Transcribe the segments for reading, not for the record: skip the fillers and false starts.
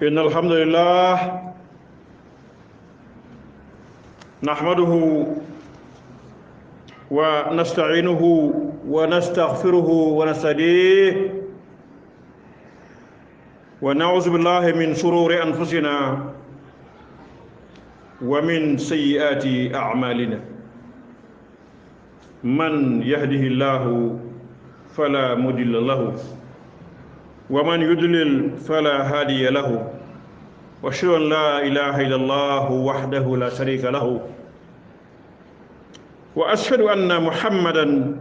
إن الحمد لله نحمده ونستعينه ونستغفره ونستهديه ونعوذ بالله من شرور أنفسنا ومن سيئات أعمالنا من يهده الله فلا مضل له ومن يضلل فلا هادي له واشهد ان لا اله الا الله وحده لا شريك له واشهد ان محمدا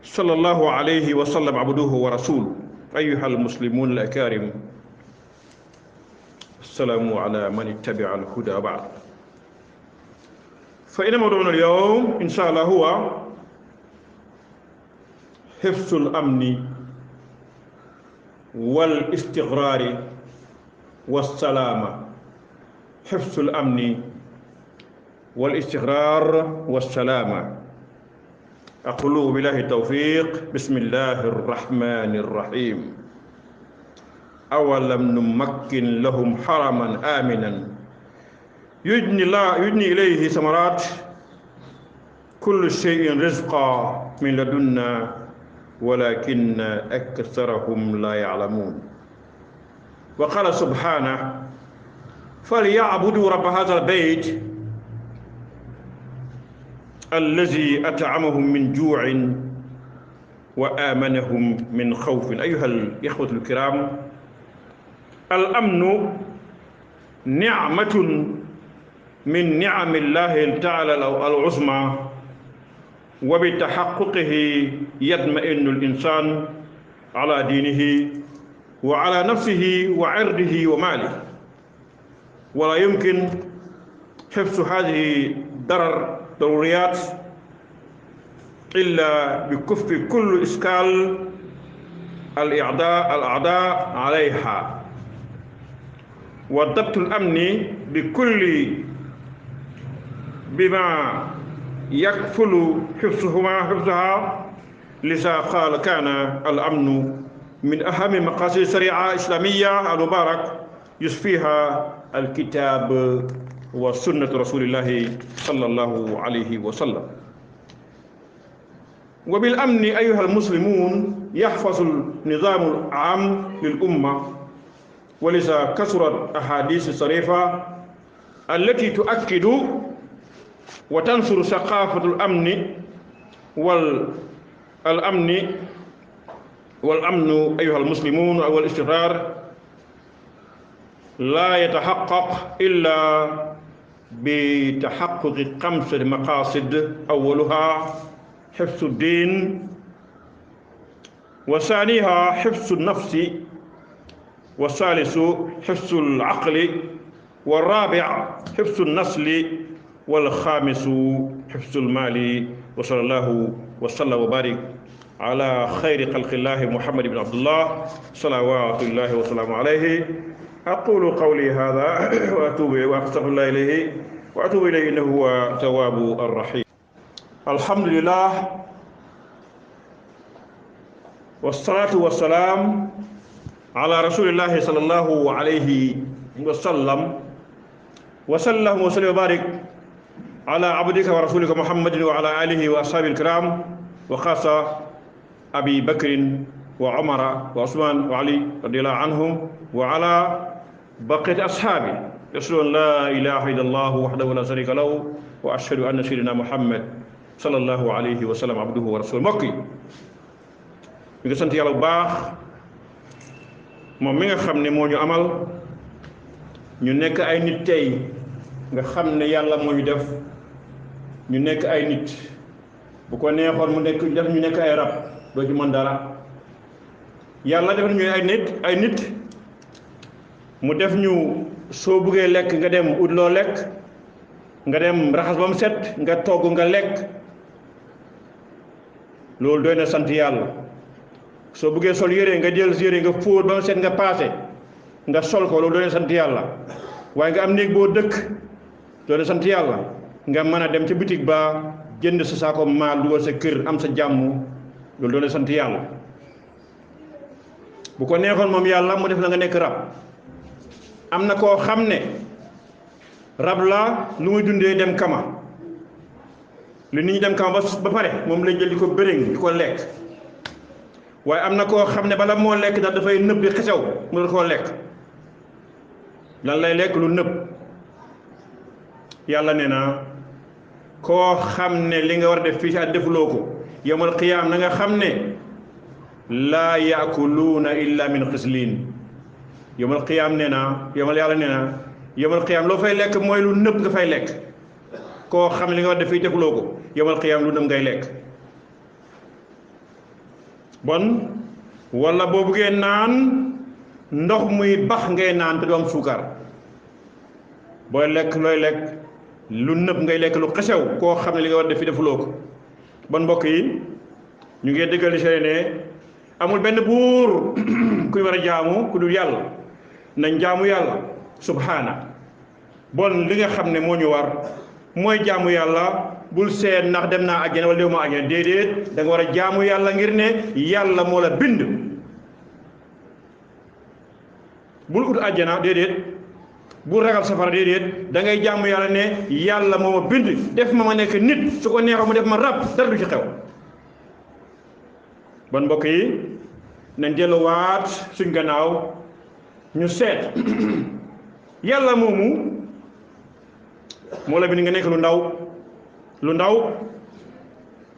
صلى الله عليه وسلم عبده ورسوله. ايها المسلمون الاكارم، السلام على من اتبع الهدى بعد. فإن موضوعنا اليوم إن شاء الله هو حفظ الأمن والاستقرار والسلامة. حفظ الأمن والاستقرار والسلامة. أقول بالله التوفيق. بسم الله الرحمن الرحيم. أولم نمكن لهم حرما آمنا يجني إليه ثمرات كل شيء رزقا من لدنا ولكن أكثرهم لا يعلمون. وقال سبحانه: فليعبدوا رب هذا البيت الذي أطعمهم من جوع وآمنهم من خوف. أيها الإخوة الكرام، الأمن نعمة من نعم الله تعالى العظمى، وبتحققه يطمئن الإنسان على دينه وعلى نفسه وعرضه وماله. ولا يمكن حفظ هذه ضروريات إلا بكف كل إشكال الأعداء عليها، وضبط الأمن بما يكفل حفظها. لذا قال: كان الأمن من أهم مقاصد الشريعة الإسلامية المبارك يصفيها الكتاب وسنة رسول الله صلى الله عليه وسلم. وبالأمن أيها المسلمون يحفظ النظام العام للأمة، ولذا كثرت أحاديث الشريفة التي تؤكد وتنشر ثقافة الأمن والأمن أيها المسلمون أو الاستقرار لا يتحقق إلا بتحقق 5 مقاصد. أولها حفظ الدين، وثانيها حفظ النفس، والثالث حفظ العقل، والرابع حفظ النسل، والخامس حفظ المال. وصلى الله وسلم وبارك على خير خلق الله محمد بن عبد الله صلوات الله وسلامه عليه. أقول قولي هذا وأستغفر الله إليه وأتوب إليه إنه هو التواب الرحيم. الحمد لله والصلاة والسلام على رسول الله صلى الله عليه وسلم وسلم وبارك على عبدك ورسولك محمد وعلى آله وأصحابه الكرام، وخاصة أبي بكر وعمر وعثمان وعلي رضي الله عنهم، وعلى بقية أصحابه. يشهد أن لا إله إلا الله وحده لا شريك له وأشهد أن سيدنا محمد صلى الله عليه وسلم عبده ورسوله. mbokk yi, ñu ngi sant yàlla bu baax moom mi nga xam ne moo ñu amal ñu nekk ay nit tey, nga xam ne yàlla moo ñu def ñu nekk ay nit. bu ko neexoon mu nekk def ñu nekk ay rab, doo ci mën dara. yàlla def ñu ay nit mu def ñu soo buggee lekk nga dem ut loo lekk, nga dem raxas ba mu set nga togg nga lekk. loolu doy na sant yàlla. soo buggee sol yére nga jël yére nga fóot ba mu set nga paase nga sol ko, loolu doy na sant yàlla. waaye nga am néeg boo dëkk, doy na sant yàlla. nga mën a dem ca bitig ba jënd sa saako maal dugal sa kër am sa jàmm, loolu doy na sant yàlla. bu ko neexoon moom yàlla mu def la nga nekk rab, am na koo xam ne rab la lu muy dundee dem kama lu nit ñi dem kama ba pare moom lay jël di ko bëriñ di ko lekk waaye am na koo xam ne bala moo lekk daal dafay nëb di xesew mu dal koo lekk lan lay lekk lu nëb yàlla nee na koo xam ne li nga war a def fii si at defuloo ko yawmal qiyaam na nga xam ne laa yaakuluuna illa min xislin yawmal qiyaam nee na yàlla nee na yawmal qiyaam loo fay lekk mooy lu nëb nga fay lekk koo xam ne li nga war a def fii defuloo ko yawmal qiyaam lu nëb ngay lekk bon wala boo buggee naan ndox muy bax ngay naan te du am suukar booy lekk looy lekk lu nëb ngay lekk lu xesew koo xam ne li nga war a def fi defuloo ko bon mbokk yi ñu ngi dëggal di sey ne amul benn buur kuy war a jaamu ku dul yàlla nañ jaamu yàlla subhaana bon li nga xam ne moo ñu war mooy jaamu yàlla bul seet ndax dem naa àjjana wala déw ma àjjana déedéet da nga war a jaamu yàlla ngir ne yàlla moo la bind bul ut àjjana déedéet bul ragal safara déedéet da ngay jaamu yàlla ne yàlla moo ma bind def ma nekk nit su ko neexoo mu def ma rab dara du ci xew bon mbokk yi nañ delluwaat suñ gannaaw ñu seet yàlla moomu moo la bind nga nekk lu ndaw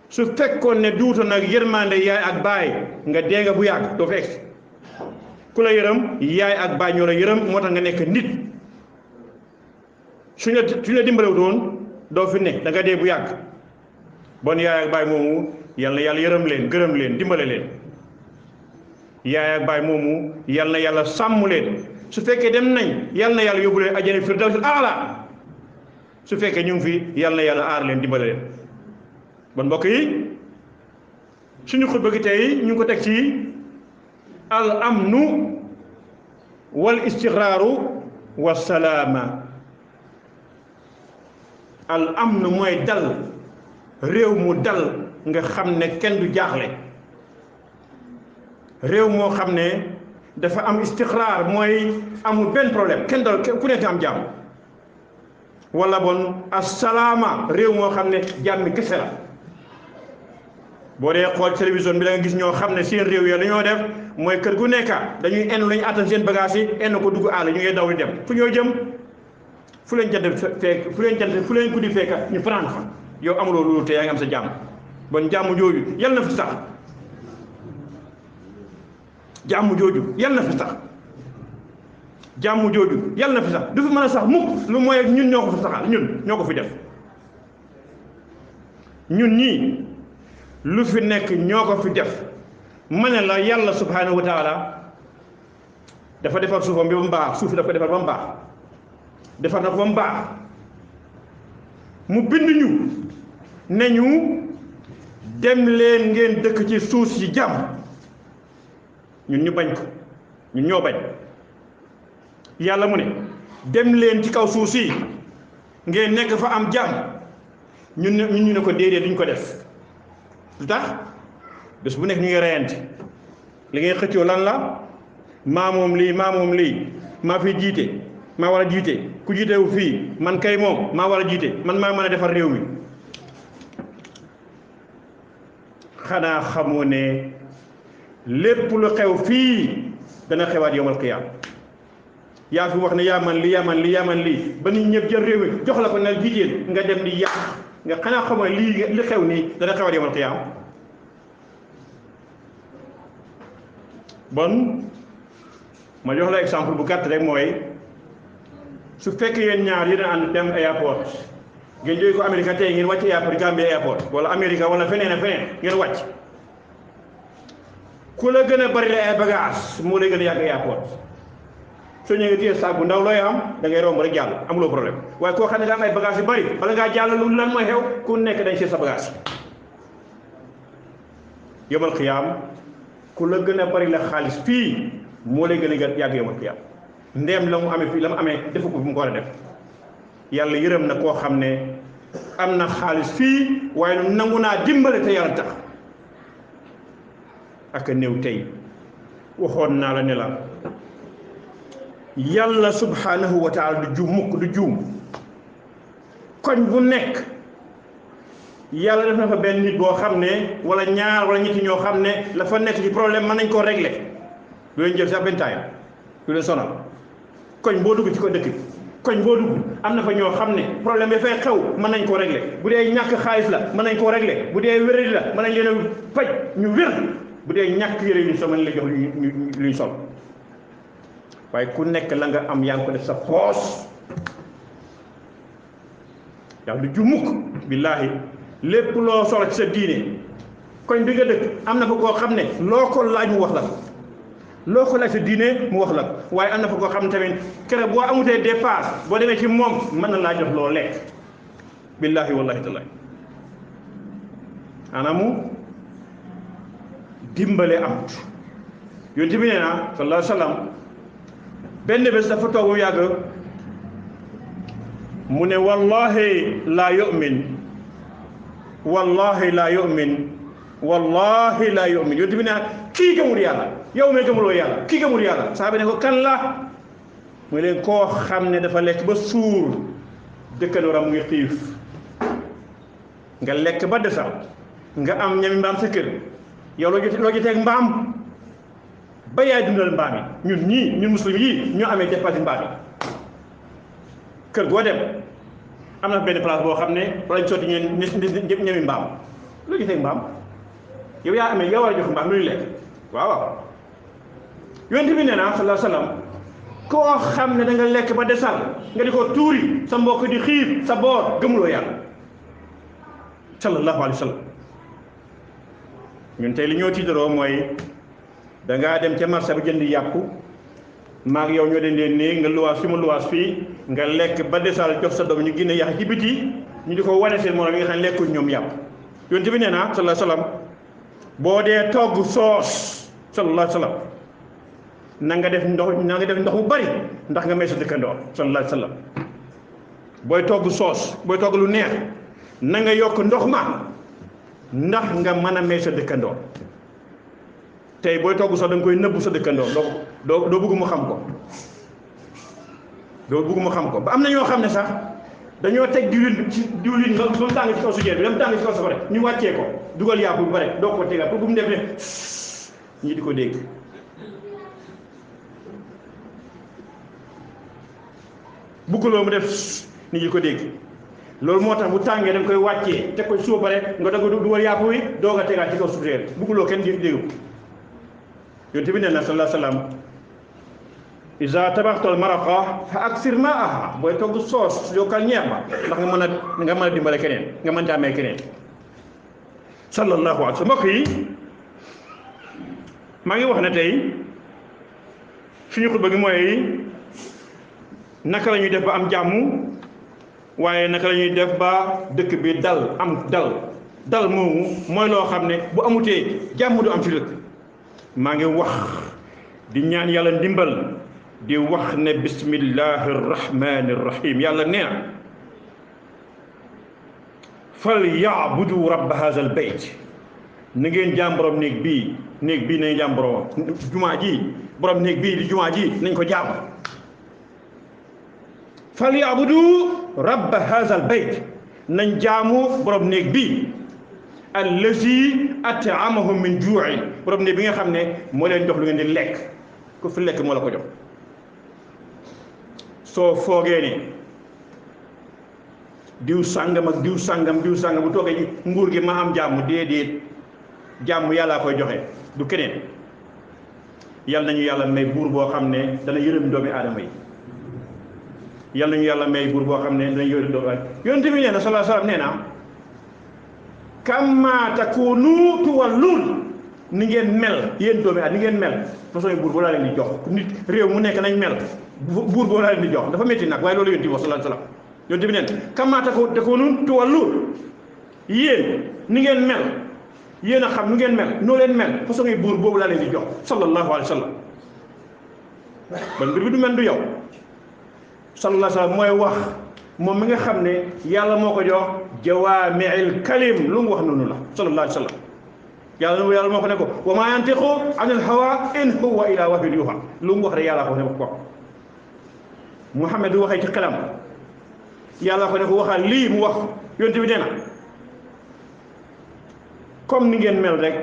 su fekkoon ne duuto nag yërmande yaay ak baay nga dee nga bu yàgg doo fekk ku la yërëm yaay ak baay ñoo la yërëm moo tax nga nekk nit suñ la dimbalewutoon doo fi ne da nga dee bu yàgg bon yaay ak baay moomu yal na yàlla yërëm leen gërëm leen dimbale leen yaay ak baay moomu yal na yàlla sàmm leen su fekkee dem nañ yal na yàlla yóbbu leen ajjana firdawsil aala su fekkee ñu ngi fi yal na yàlla aar leen dimbale leen bon mbokk yi suñu xutba gi tey ñu ngi ko teg ci al amnu wal istiqraaru wa salaama al amnu mooy dal réew mu dal nga xam ne kenn du jaaxle réew moo xam ne dafa am istiqraar mooy amul benn problème kenn dal ku nekk am jàmm wala bon assalaama réew moo xam ne jàmmi kese la boo dee xool télévision bi da nga gis ñoo xam ne seen réew ya dañoo def mooy kër gu nekka dañuy enn lañu attan seen bagage yi enn ko dugg àll ñu ngay daw di dem fu ñoo jëm fu leen jant fekk fu leen guddi fekka ñu fanaan fa yow amuloo loolu te yaa ngi am sa jàmm bon jàmm jooju yal na fi sax jàmm jooju yal na fi sax jàmm jooju yal na fi sax du fi mën a sax mukk lu mooy ñun ñoo ko fi saxal ñun ñoo ko fi def ñun ñii lu fi nekk ñoo ko fi def ma ne la yàlla subhanahu wa taala dafa defar suufam bi ba mu baax suuf dafa defar ba mu baax defar na ko ba mu baax mu bind ñu ne ñu dem leen ngeen dëkk ci suuf si jàmm ñun ñu bañ ko ñun ñoo bañ yàlla mu ne dem leen ci kaw suuf si ngeen nekk fa am jàmm ñun ñu ne ko déedéet duñ ko def lu tax bés bu nekk ñu ngi reyante li ngay xëccoo lan la maa moom lii maa fi jiite maa war a jiite ku jiitewu fii man kay moom maa war a jiite man maa mën a defar réew mi xanaa xamoo ne lépp lu xew fii dana xewaat yawmal qiyaam yaa fi wax ne yaa man lii ba nit ñëpp jël réew mi jox la ko nag jiiteel nga dem di yàq nga xanaa xamoo ne li xew nii dana xewaat yawmal qiyaam bon ma jox la exemple bu gàtt rek mooy su fekkee yéen ñaar yéen a ànd dem airport ngeen jógee ko Amérique tey ngeen wàcc airport Gambie airport wala Amérique wala feneen ak feneen ngeen wàcc ku la gën a bari la ay bagage moo lay gën a yàgg airport soo ñëwee téye saag bu ndaw looy am da ngay romb rek jàll amuloo problème waaye koo xam ne nga am ay bagage yu bari bala ngaa jàll lu lan mooy xew ku nekk dañ seet sa bagage yawmal qiyaam ku la gën a bari la xaalis fii moo lay gën a yàgg yawmal qiyaam ndeem la mu amee fii la mu amee defu ko fi mu ko war a def yàlla yërëm na koo xam ne am na xaalis fii waaye nangu naa dimbale te yàlla tax ak a néew tey waxoon naa la ne la yàlla subhanahu wa taala du juum mukk du juum koñ bu nekk yàlla def na fa benn nit boo xam ne wala ñaar wala ñetti ñoo xam ne la fa nekk ci problème mën nañ koo régler du leen jël sax benn taay du leen sonal koñ boo dugg ci ko dëkk bi koñ boo dugg am na fa ñoo xam ne problème bi fay xew mën nañ koo régler bu dee ñàkk xaalis la mën nañ koo régler bu dee wéradi la mën nañ leen a faj ñu wér bu dee ñàkk yére yu ñu sol mën la jox lu ñu sol waaye ku nekk la nga am yaa ngi ko def sa poos yàlla du ju mukk billaahi lépp loo soxla ci sa diine koñ bi nga dëkk am na fa koo xam ne loo ko laaj mu wax la ko loo ko laaj sa diine mu wax la ko waaye am na fa koo xam ne tamit kere boo amutee dépasse boo demee ci moom mën na laa jox loo lekk billaahi wallahi taala anamu dimbale amut yonent bi nee na sallallahu alayhi wa sallam benn bés dafa toog mu yàgg mu ne wallahi laa yu'min wallahi laa yu'min wallahi laa yu'min yonent bi nee na kii gëmul yàlla yow mee gëmuloo yàlla kii gëmul yàlla saaba ne ko kan la muy leen koo xam ne dafa lekk ba suur dëkkandooram mu ngi xiif nga lekk ba desal nga am ñami mbaam sa kër yow loo joteeg mbaam ba yaay dundal mbaam yi ñun muslim yii ñoo amee dépassé mbaam yi kër goo dem am na benn place boo xam ne wala ñu sotti ñami mbaam loo joteeg mbaam yow yaa amee yow war a jox mbaam lu ñu lekk waaw yonent bi nee na sallallahu alayhi wa sallam koo xam ne da nga lekk ba desal nga di ko tuuri sa mbokk di xiif sa boor gëmuloo yàlla sallallahu alayhi wa sallam ñun tey li ñoo tiitaroo mooy dangaa dem ca marché ba jënd yàpp maag yow ñoo den leen nii nga luwaas fi ma luwaas fii nga lekk ba desal jox sa doom ñu génne yax ci biti ñu di ko wane seen morom yi nga xam ne lekkuñ ñoom yàpp yonent bi nee na sallallahu alayhi wa sallam boo dee togg soos sallallahu alayhi wa sallam na nga def ndox mu bari ndax nga may sa dëkkandoo sallallahu alayhi wa sallam booy togg soos booy togg lu neex na nga yokk ndox ma ndax nga mën a may sa dëkkandoo tey booy togg soos da nga koy nëbbu sa dëkkandoo doo bëgg mu xam ko doo bëgg mu xam ko ba am na ñoo xam ne sax dañoo teg diwlin nga ba mu tàng ci kaw sujeer bi da mu tàng ci kaw safara ñu wàccee ko dugal yàpp bu bare doo ko tegal pour bu mu def ne ñii di ko dégg bugguloo mu def nit ñi ko dégg loolu moo tax bu tàngee da nga koy wàccee teg ko suuf bare nga doog dugal yàpp wi doo nga tegaat ci kaw sujeer bugguloo kenn dégg yonent bi nee na sallallahu alayhi wa sallam iza tabaxtal maraqa fa aksir maaha booy togg soos yokkal ñeex ma ndax nga mën a dimbale keneen nga mën amee keneen sallallahu alayhi wa sallam mbokk yi maa ngi wax ne tey suñu xutba gi mooy naka la ñuy def ba am jàmm waaye naka la ñuy def ba dëkk bi dal am dal moomu mooy loo xam ne bu amutee jàmm du am ci dëkk maa ngi wax di ñaan yàlla ndimbal di wax ne bismillahi rahmani rahim yàlla nee na fal yaabudu rabba hadha al bayt na ngeen jaam borom néeg bii nañ jaam borom jumaa ji borom néeg bii di jumaa ji nañ ko jaam fal yaabudu rabba hadha al bayt nañ jaamu borom néeg bii allazi at'amahum min juu'in borom néeg bi nga xam ne moo leen jox lu ngeen di lekk ku fi lekk moo la ko jox soo foogee ne diw sàngam ak diw sàngam bu toogee ci nguur gi ma am jàmm déedéet jàmm yàllaa koy joxe du keneen yal nañu yàlla may buur boo xam ne dana yërëm doomi aadama yi yal nañu yàlla may buur boo xam ne dana yërëm doomi aadama yonent bi nee na sallallahu alayhi wa sallam nee na kamma takunu tuwallun ni ngeen mel yéen doomi aadama ni ngeen mel façon buur boo laa leen di jox nit réew mu nekk nañ mel buur boo laa leen di jox dafa métti nag waaye loolu yonent bi sallallahu alayhi wa sallam yonent bi neen kamma takunu tuwallun yéen ni ngeen mel yéen a xam nu ngeen mel noo leen mel façon buur boobu laa leen di jox sallallahu alayhi wa sallam ban mbir bi du mel du yow sallallahu alayhi wa sallam mooy wax moom mi nga xam ne yàlla moo ko jox jawaami'il kalim lu mu wax noonu la sallallahu alayhi wa sallam yàlla moo ko ne ko wa maa yantiqu anil hawa in huwa illa wahyun yuuhaa lu mu wax rek yàlla ko ne ko Muhammad du waxee ci xelam yàlla ko ne ko waxal lii mu wax yonent bi nee na comme ni ngeen mel rek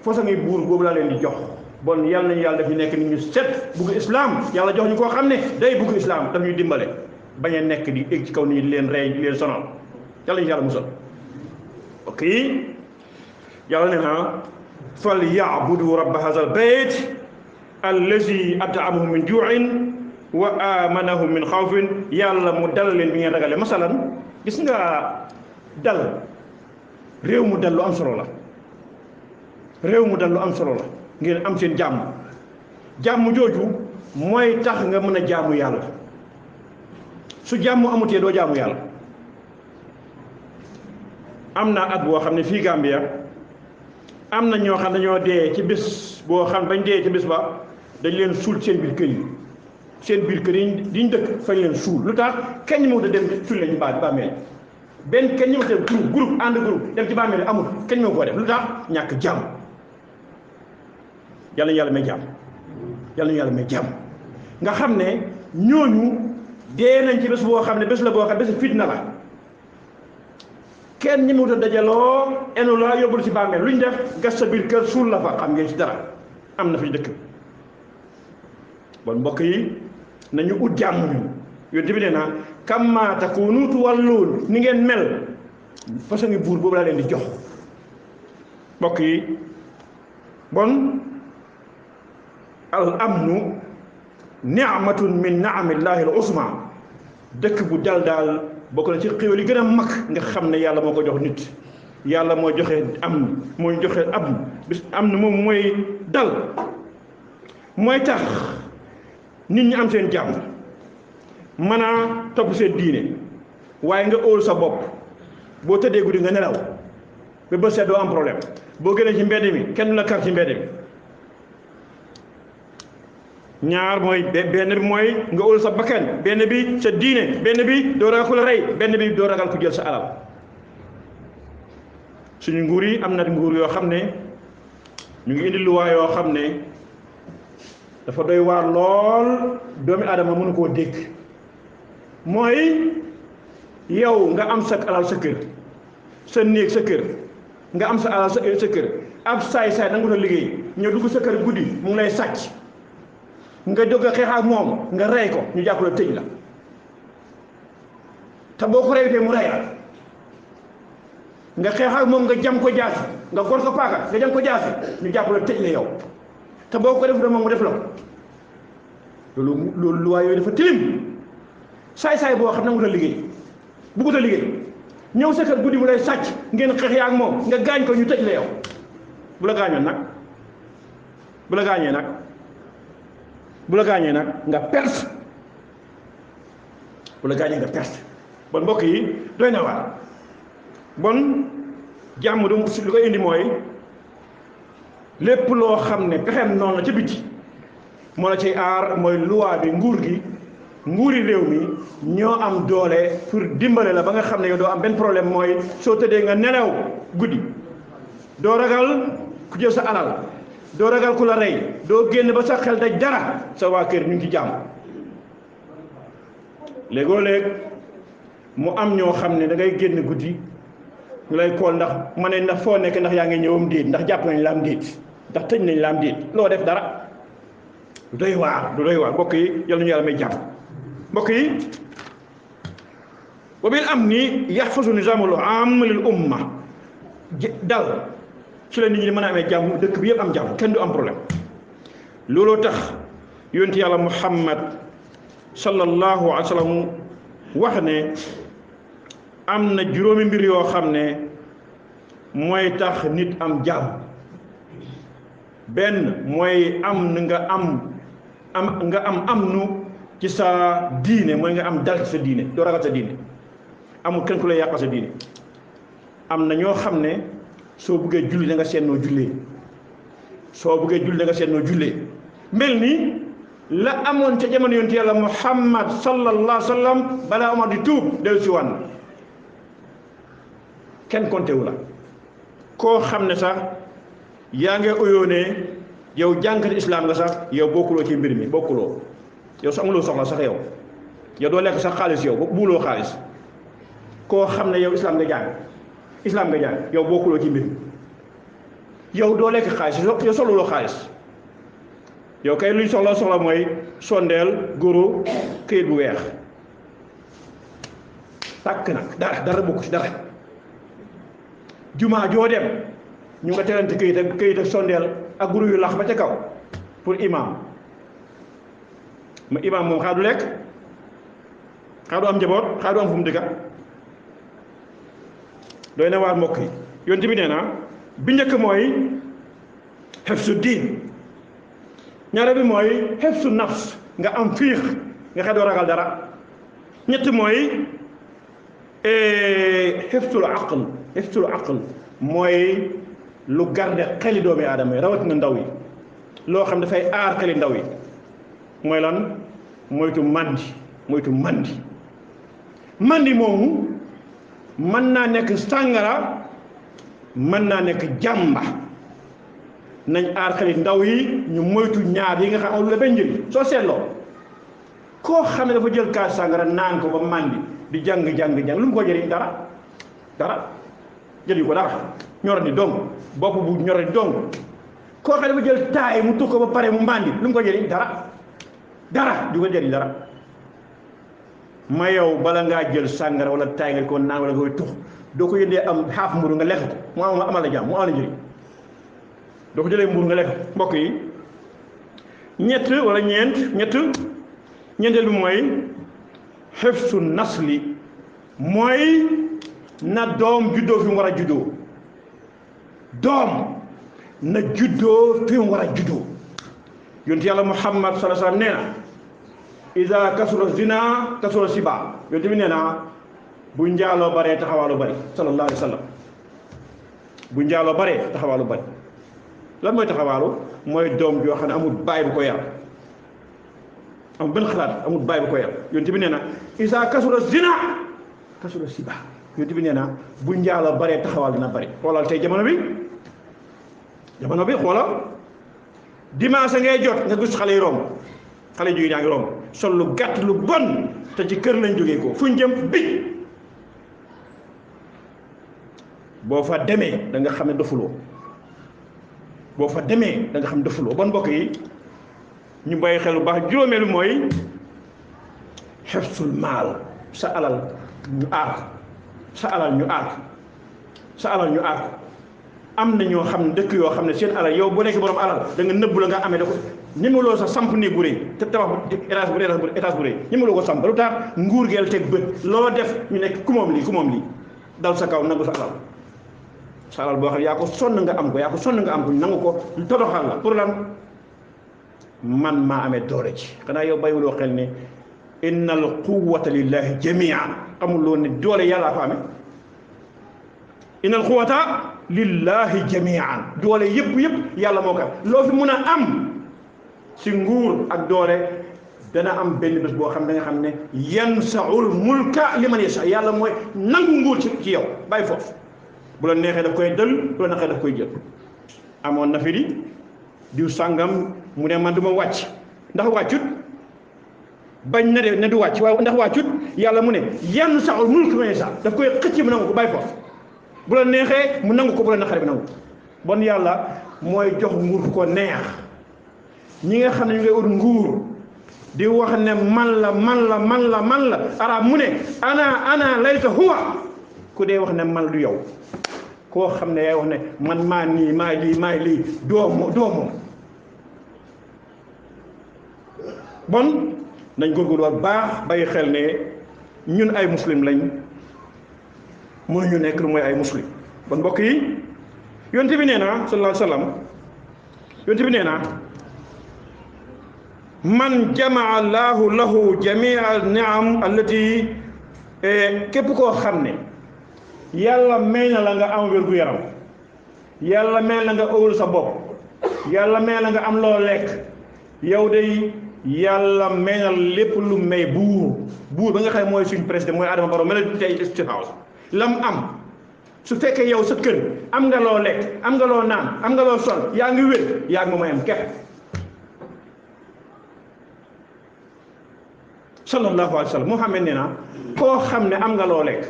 façon ngi buur boobu laa leen di jox bon yàlla nañu yàlla def ñu nekk nit ñu set bugg islam yàlla jox ñu koo xam ne day bugg islam daf ñuy dimbale bañ a nekk di egg ci kaw nit ñi di leen rey di leen sonal yàlla ñu yàlla musal ok yàlla nee na fal ya'budu rabba hazal bayt allazi at'amahum min ju'in wa amanahum min xawfin yàlla mu dal leen bi ngeen ragale masalan gis nga dal réew mu dal lu am solo la réew mu dal lu am solo la ngeen am seen jàmm jooju mooy tax nga mën a jaamu yàlla su jàmm amutee doo jaamu yàlla am na at boo xam ne fii Gambia am na ñoo xam dañoo dee ci bés boo xam bañ dee ci bés ba dañ leen suul seen biir kër yi seen biir kër yi diñ dëkk fañ leen suul lu tax kenn moo da dem suul leen ci bàmmeel benn kenn ñëw dem groupe ànd groupe dem ci bàmmeel amul kenn ñëw koo def lu tax ñàkk jàmm yàlla yàlla may jàmm yàlla yàlla may jàmm nga xam ne ñooñu dee nañ ci bés boo xam ne bés la boo xam ne bés fitna la kenn ñi mu ta dajaloo enu la yóbbul ci bàmmeel lu ñu def gas sa biir kër suul la fa xam ngeen ci dara am na fi dëkk bon mbokk yi nañu ut jàmm ñu yonent bi nee na kamma takunu tuwalluun ni ngeen mel façon ngi buur boobu laa leen di jox mbokk yi bon al amnu ni'matun min ni'amillahi al usma dëkk bu dal daal bokk na ci xéwal yi gën a mag nga xam ne yàlla moo ko jox nit yàlla moo joxe am mooy joxe am bis am na moom mooy dal mooy tax nit ñi am seen jàmm mën a topp seen diine waaye nga óol sa bopp boo tëddee guddi nga nelaw ba bët set doo am problème boo gënee ci mbedd mi kenn la kar ci mbedd mi ñaar mooy benn bi mooy nga óol sa bakkan benn bi sa diine benn bi doo ragal ku la rey benn bi doo ragal ku jël sa alal suñu nguur yi am na nguur yoo xam ne ñu ngi indi luwaa yoo xam ne dafa doy waar lool doomi aadama mënu koo dégg mooy yow nga am sa alal sa kër sa néeg sa kër nga am sa alal sa kër ab saay-saay nangu ta liggéey ñëw dugg sa kër guddi mu ngi lay sàcc nga jóg a xeex ak moom nga rey ko ñu jàpp la tëj la te boo ko reyutee mu rey la nga xeex ak moom nga jam ko jaasi nga gor ko paaka nga jam ko jaasi ñu jàpp la tëj la yow te boo ko def da moom mu def la ko loolu luwaa yooyu dafa tilim saay-saay boo xam ne nangu ta liggéey buggut a liggéey ñëw sa kër guddi mu lay sàcc ngeen xeex yaa ak moom nga gaañ ko ñu tëj la yow bu la gaañoon nag bu la gaañee nag bu la gaañee nag nga perte bu la gaañee nga perte bon mbokk yi doy na waar bon jàmm du li koy indi mooy lépp loo xam ne pexem noonu la ca biti moo la ciy aar mooy loi bi nguuri réew mi ñoo am doole pour dimbale la ba nga xam ne yow doo am benn problème mooy soo tëddee nga nelaw guddi doo ragal ku jël sa alal doo ragal ku la rey doo génn ba sa xel daj dara sa waa kër ñu ngi ci jàmm léegoo léeg mu am ñoo xam ne da ngay génn guddi ñu lay kool ndax ma ne ndax foo nekk ndax yaa ngi ñëwam déet ndax jàpp nañ la am déet ndax tëj nañ la am déet loo def dara du doy waar mbokk yi yal nañu yàlla may jàmm mbokk yi wa bil amni yaxfasu nizaamul aam lil umma dal su leen nit ñi mën a amee jàmm dëkk bi yëpp am jàmm kenn du am problème looloo tax yonent yàlla muhammad sallallahu alayhi wa sallam wax ne am na juróomi mbir yoo xam ne mooy tax nit am jàmm benn mooy nga am nu ci sa diine mooy nga am dal ci sa diine doo ragal sa diine amul kenn ku lay yàqal sa diine am na ñoo xam ne soo buggee julli da nga seet noo jullee mel ni la amoon ca jamono yonent yàlla muhammad sallallahu alayhi wa sallam balaa Omar di tuub dellu si wan kenn konté wu la koo xam ne sax yaa ngi oyoonee yow jànkati islam nga sax yow bokkuloo ci mbir mi bokkuloo yow sax amuloo soxla sax yow yow doo lekk sax xaalis yow buuloo xaalis koo xam ne yow islam nga jàng yow bokkuloo ci mbir yow doo lekk xaalis yow soxluloo xaalis yow kay luñ soxla mooy sondeel góoro këyit bu weex tàkk nag dara bokku ci dara jumaa joo dem ñu nga terante këyit ak sondeel ak guru yu lax ba ca kaw pour imam ma imam moom xaa du lekk xaa du am njaboot xaa du am fu mu dëkka doy na waar mbokk yi yonent bi nee na bi njëkk mooy xefsu diin ñaare bi mooy xefsu nafs nga am fiix nga xëy doo ragal dara ñett mooy xefsul aql mooy lu garde xeli doomi aadama yi rawatina ndaw yi loo xam dafay aar xeli ndaw yi mooy lan moytu mandi moomu mën naa nekk sàngara mën naa nekk jàmba nañ aar xeli ndaw yi ñu moytu ñaar yi nga xam amul la benn njëriñ soo seetloo koo xam ne dafa jël kaas sàngara naan ko ba mandi di jàng lu mu ko jëriñ dara jëriñ ko dara ñor di dong bopp bu ñor di dong koo xam ne dafa jël taay mu tux ko ba pare mu mandi lu mu ko jëriñ dara du ko jëriñ dara ma yow bala ngaa jël sàngara wala taay nga ko naan wala nga koy tux doo ko yëndee am xaaf mburu nga lekk ko mu amal la jàmm mu amal la njëriñ doo ko jëlee mburu nga lekk ko mbokk yi ñeenteel bi mooy xefsu nasli mooy na doom juddoo fi mu war a juddoo doom na juddoo fi mu war a juddoo yonent yàlla Muhammad sallallahu alayhi wa sallam nee na iza kasura zina kasura siba yonent bi nee na bu njaaloo baree taxawaalu bari sallallahu alayhi wa sallam bu njaaloo baree taxawaalu bari lan mooy taxawaalu mooy doom joo xam ne amul baay bu ko yar amul benn xalaat amul baay bu ko yar yonent bi nee na iza kasura zina kasura siba yonent bi nee na bu njaaloo baree taxawaal dina bari xoolal tey jamono bi xoolal dimanche ngay jot nga gis xale yi romb xale yu jigéen yaa ngi romb sol lu gàtt lu bon te ci kër lañ jógee ko fu ñu jëm bi boo fa demee da nga xam ne dofuloo bon mbokk yi ñu bàyyi xel bu baax juróomeelu mooy xefsul maal sa alal ñu aar am na ñoo xam ne dëkk yoo xam ne seen alal yow bu nekk borom alal da nga nëbb la nga amee da ko ñemeloo sa samp nii bu rëy te tabax étage bu rëy ñemeloo ko samp lu tax nguur geel teg bët loo def ñu nekk ku moom lii dal sa kaw nangu sa alal boo xam ne yaa ko sonn nga am ko ñu nangu ko todoxal la pour lan man maa amee doole ci xanaa yow bàyyiwuloo xel ne innal quwwata lillahi jami'an xamuloo ne doole yàllaa ko amee innal quwwata lillahi jami'an doole yëpp yàlla moo ko loo fi mun a am ci nguur ak doole dana am benn bés boo xam da nga xam ne yansaul mulka liman yasha yàlla mooy nangu nguur ci yow bàyyi foofu bu la neexee daf koy dël bu la neexee daf koy jël amoon na fi di diw sàngam mu ne man du ma wàcc ndax wàccut bañ na de ne du wàcc waaye ndax wàccut yàlla mu ne yansaul mulka liman yasha daf koy xëcc mu nangu ko bàyyi foofu bu la neexee mu nangu ko bu la naqaree bi nangu bon yàlla mooy jox nguur ko neex ñi nga xam ne ñu ngay ut nguur di wax ne man la arab mu ne ana laysa huwa ku dee wax ne man du yow koo xam ne yaay wax ne man maa nii maa lii doomu bon nañ góorgóorlu war baax bàyyi xel ne ñun ay muslim lañ mënuñu nekk lu mooy ay muslim bon mbokk yi yonte bi nee na sallallahu alayhi wa sallam yonte bi nee na man jamaa allahu lahu jamia niam allati képp koo xam ne yàlla may na la nga am wér gu yaram yàlla may la nga ëwul sa bopp yàlla may la nga am loo lekk yow day yàlla may na lépp lu may buur ba nga xam mooy suñ président mooy Adama Barrow mel tey State House lam am su fekkee yow sa kër am nga loo lekk am nga loo naan am nga loo sol yaa ngi wér yaa ngi moom am képp sallallahu alayhi wa sallam Muhammad nee na koo xam ne am nga loo lekk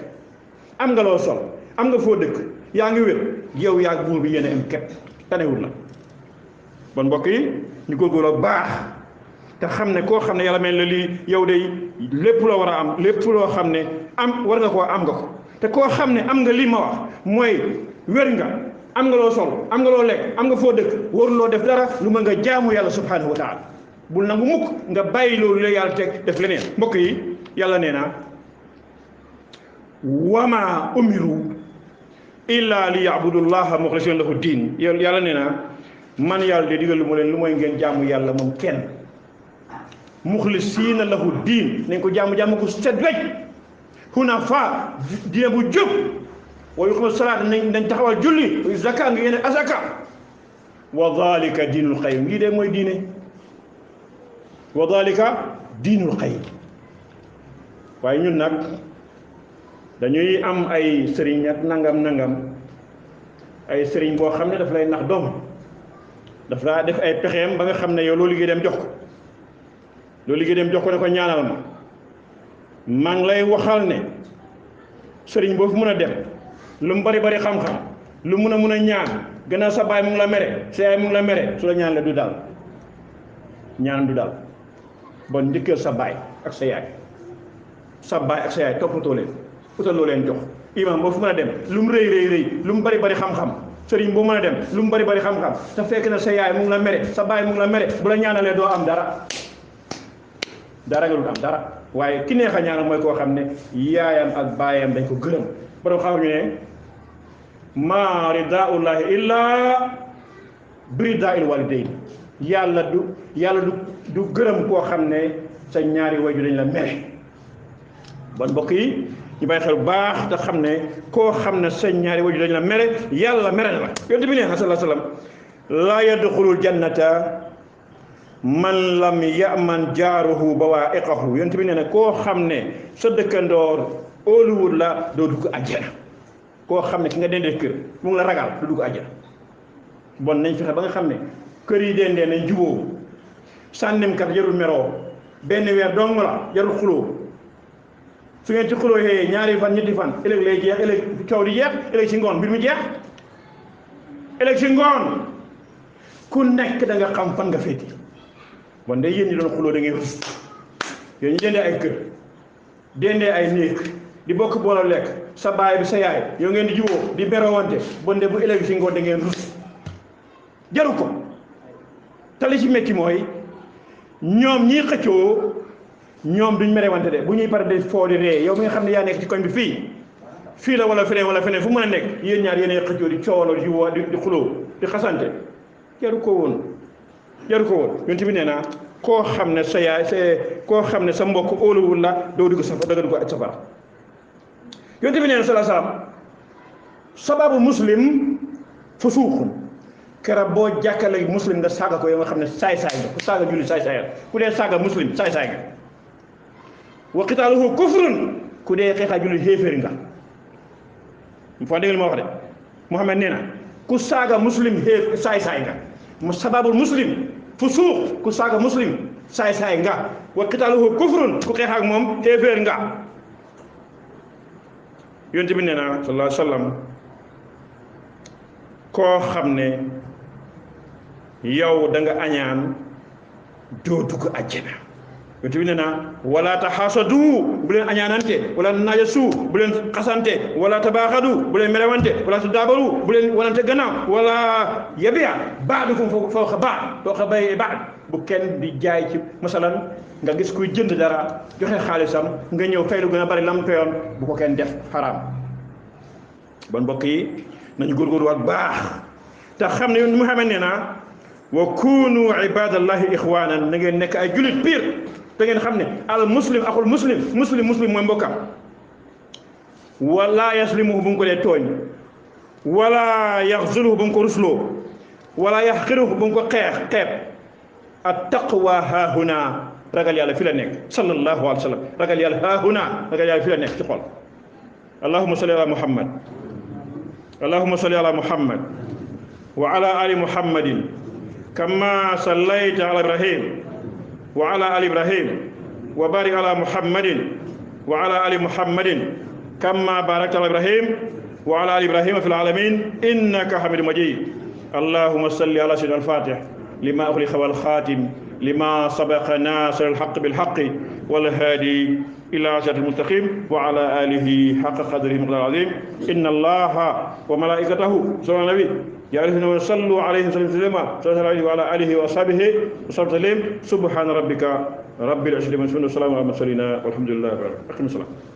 am nga loo sol am nga foo dëkk yaa ngi wér yow yaa buur bi yéen a am képp tanewul la bon mbokk yi ñu góorgóorlu baax te xam ne koo xam ne yàlla mel na lii yow de lépp loo war a am lépp loo xam ne am war nga koo am nga ko te koo xam ne am nga lii ma wax mooy wér nga am nga loo sol am nga loo lekk am nga foo dëkk waruloo def dara lu ma nga jaamu yàlla subhanahu wa taala bul nangu mukk nga bàyyi loolu la yàlla teg def leneen mbokk yi yàlla nee na wama umiru illa li yabudullaha muxlisin lahu diin yàlla nee na man yàlla de digal lu mu leen lu mooy ngeen jaamu yàlla moom kenn muxlisiina lahu diin nañ ko jaamu ko set wecc hunafa diine bu jub wa yuqimu salaat nañ taxawal julli wa zaka nga yéene asaka wa dalika diinul qayyim lii de mooy diine wa dalika diinul qayyim waaye ñun nag dañuy am ay sëriñ ak nangam ay sëriñ boo xam ne daf lay nax doom daf laa def ay pexeem ba nga xam ne yow loo liggéey dem jox ko ne ko ñaanal ma maa ngi lay waxal ne sëriñ boo fi mën a dem lu mu bari xam-xam lu mun a ñaan gannaaw sa baay mu ngi la mere sa yaay mu ngi la mere su la ñaan la du daal ñaan du daal bon njëkkal sa baay ak sa yaay toppatoo leen utal loo leen jox imam boo fu mën a dem lu mu rëy lu mu bari xam-xam sëriñ boo mën a dem lu mu bari xam-xam te fekk na sa yaay mu ngi la mere sa baay mu ngi la mere bu la ñaanalee doo am dara nga dul am dara waaye ki neex a ñaanal mooy koo xam ne yaayam ak baayam dañ ko gërëm borom xam ñu ne ma ridaullahi illa biridail walidayn yàlla du gërëm koo xam ne sa ñaari wayju dañ la mere bon mbokk yi ñu bàyyi xel bu baax te xam ne koo xam ne sa ñaari wayju dañ la mere yàlla mere na la yonent bi ne sallallahu alayhi wa sallam laa yadxulul jannata man lam yaman jaaruhu bawaa'iqahu yonent bi nee na koo xam ne sa dëkkandoor óoluwul la doo dugg àjjana koo xam ne ki nga dendee kër mu ngi la ragal du dugg àjjana bon nañ fexe ba nga xam ne kër yi dendee nañ juboo sànnimkat jarul meroo benn weer dong la jarul xuloo su ngeen ci xuloo yee ñaari fan ñetti fan ëllëg lay jeex ëllëg coow di jeex ëllëg si ngoon mbir mi jeex ëllëg si ngoon ku nekk da nga xam fan nga féeti bon day yéen ñi doon xuloo da ngay rus yéen ñu dendee ay kër dendee ay néeg di bokk booloo lekk sa baay bi sa yaay yow ngeen di jiwoo di berowante bon de bu ëllëg si ngoon da ngeen rus jaru ko te li ci métti mooy ñoom ñii xëccoo ñoom duñ merewante de bu ñuy pare de foo di ree yow mi nga xam ne yaa nekk ci koñ bi fii la wala feneen fu mën a nekk yéen ñaar yéen xëccoo di coowaloo di jiwoo di xuloo di xasante jaru ko woon yonent bi nee na koo xam ne sa yaay koo xam ne sa mbokk óoluwul la doo dugg safara yonent bi nee na sallallahu alayhi wasallam sababu muslim fusuuqun kera boo jàkkale muslim nga saaga ko yow nga xam ne saay-saay nga ku saaga julli saay-saay ku dee saaga muslim saay-saay nga wa qitaaluhu kufrun ku dee xeexaa julli xéeféer nga foo dégg ma wax de Muhammad nee na ku saaga muslim saay-saay nga mu sababul muslim fusuuq ku saaga muslim saay-saay nga wa qitaaluhu kufrun ku xeex ak moom xéeféer nga yonent bi nee na sallallahu alayhi wa sallam koo xam ne yow da nga añaan doo dugg àjjana yonent bi nee na wala taxaasadu bu leen añaanante wala najasu bu leen xasante wala tabaaxadu bu leen merewante wala tudaabaru bu leen wanante gannaaw wala yabiya ba'dukum fawqa ba'd bu kenn di jaay ci masalan nga gis kuy jënd dara joxe xaalisam nga ñëw fay lu gën a bari lam peyoon bu ko kenn def xaraam bon mbokk yi nañu góorgóorlu waat baax te xam ne yoon Muhammad nee na wa kunu ibadallahi ixwanan na ngeen nekk ay julit pire te ngeen xam ne al muslim axul muslim mooy mbokkam wala yaslimuhu bu mu ko dee tooñ wala yaxzuluhu bu mu ko rusloo wala yaxqiruhu bu mu ko xeeb at taqwa haahuna ragal yàlla fi la nekk sallallahu alayhi wa sallam ragal yàlla haahuna ragal yàlla fi la nekk ci xol allahumma salli ala muhammad allahumma salli ala muhammad wa ala ali muhammadin kama sallayta ala ibrahim wa ala ali ibrahim وبارك على محمد وعلى آل محمد كما باركت على إبراهيم وعلى آل إبراهيم في العالمين إنك حميد مجيد. اللهم صل على سيدنا الفاتح لما أغلق والخاتم لما سبق ناصر الحق بالحق والهادي إلى صراط المستقيم وعلى آله حق قدره مقدار العظيم. إن الله وملائكته صلى على النبي يعرفون وصلوا عليه وسلم تسليما صلى الله عليه وعلى آله وصحبه وسلم. سبحان ربك رب العزة عما يصفون وسلام على المرسلين والحمد لله رب العالمين.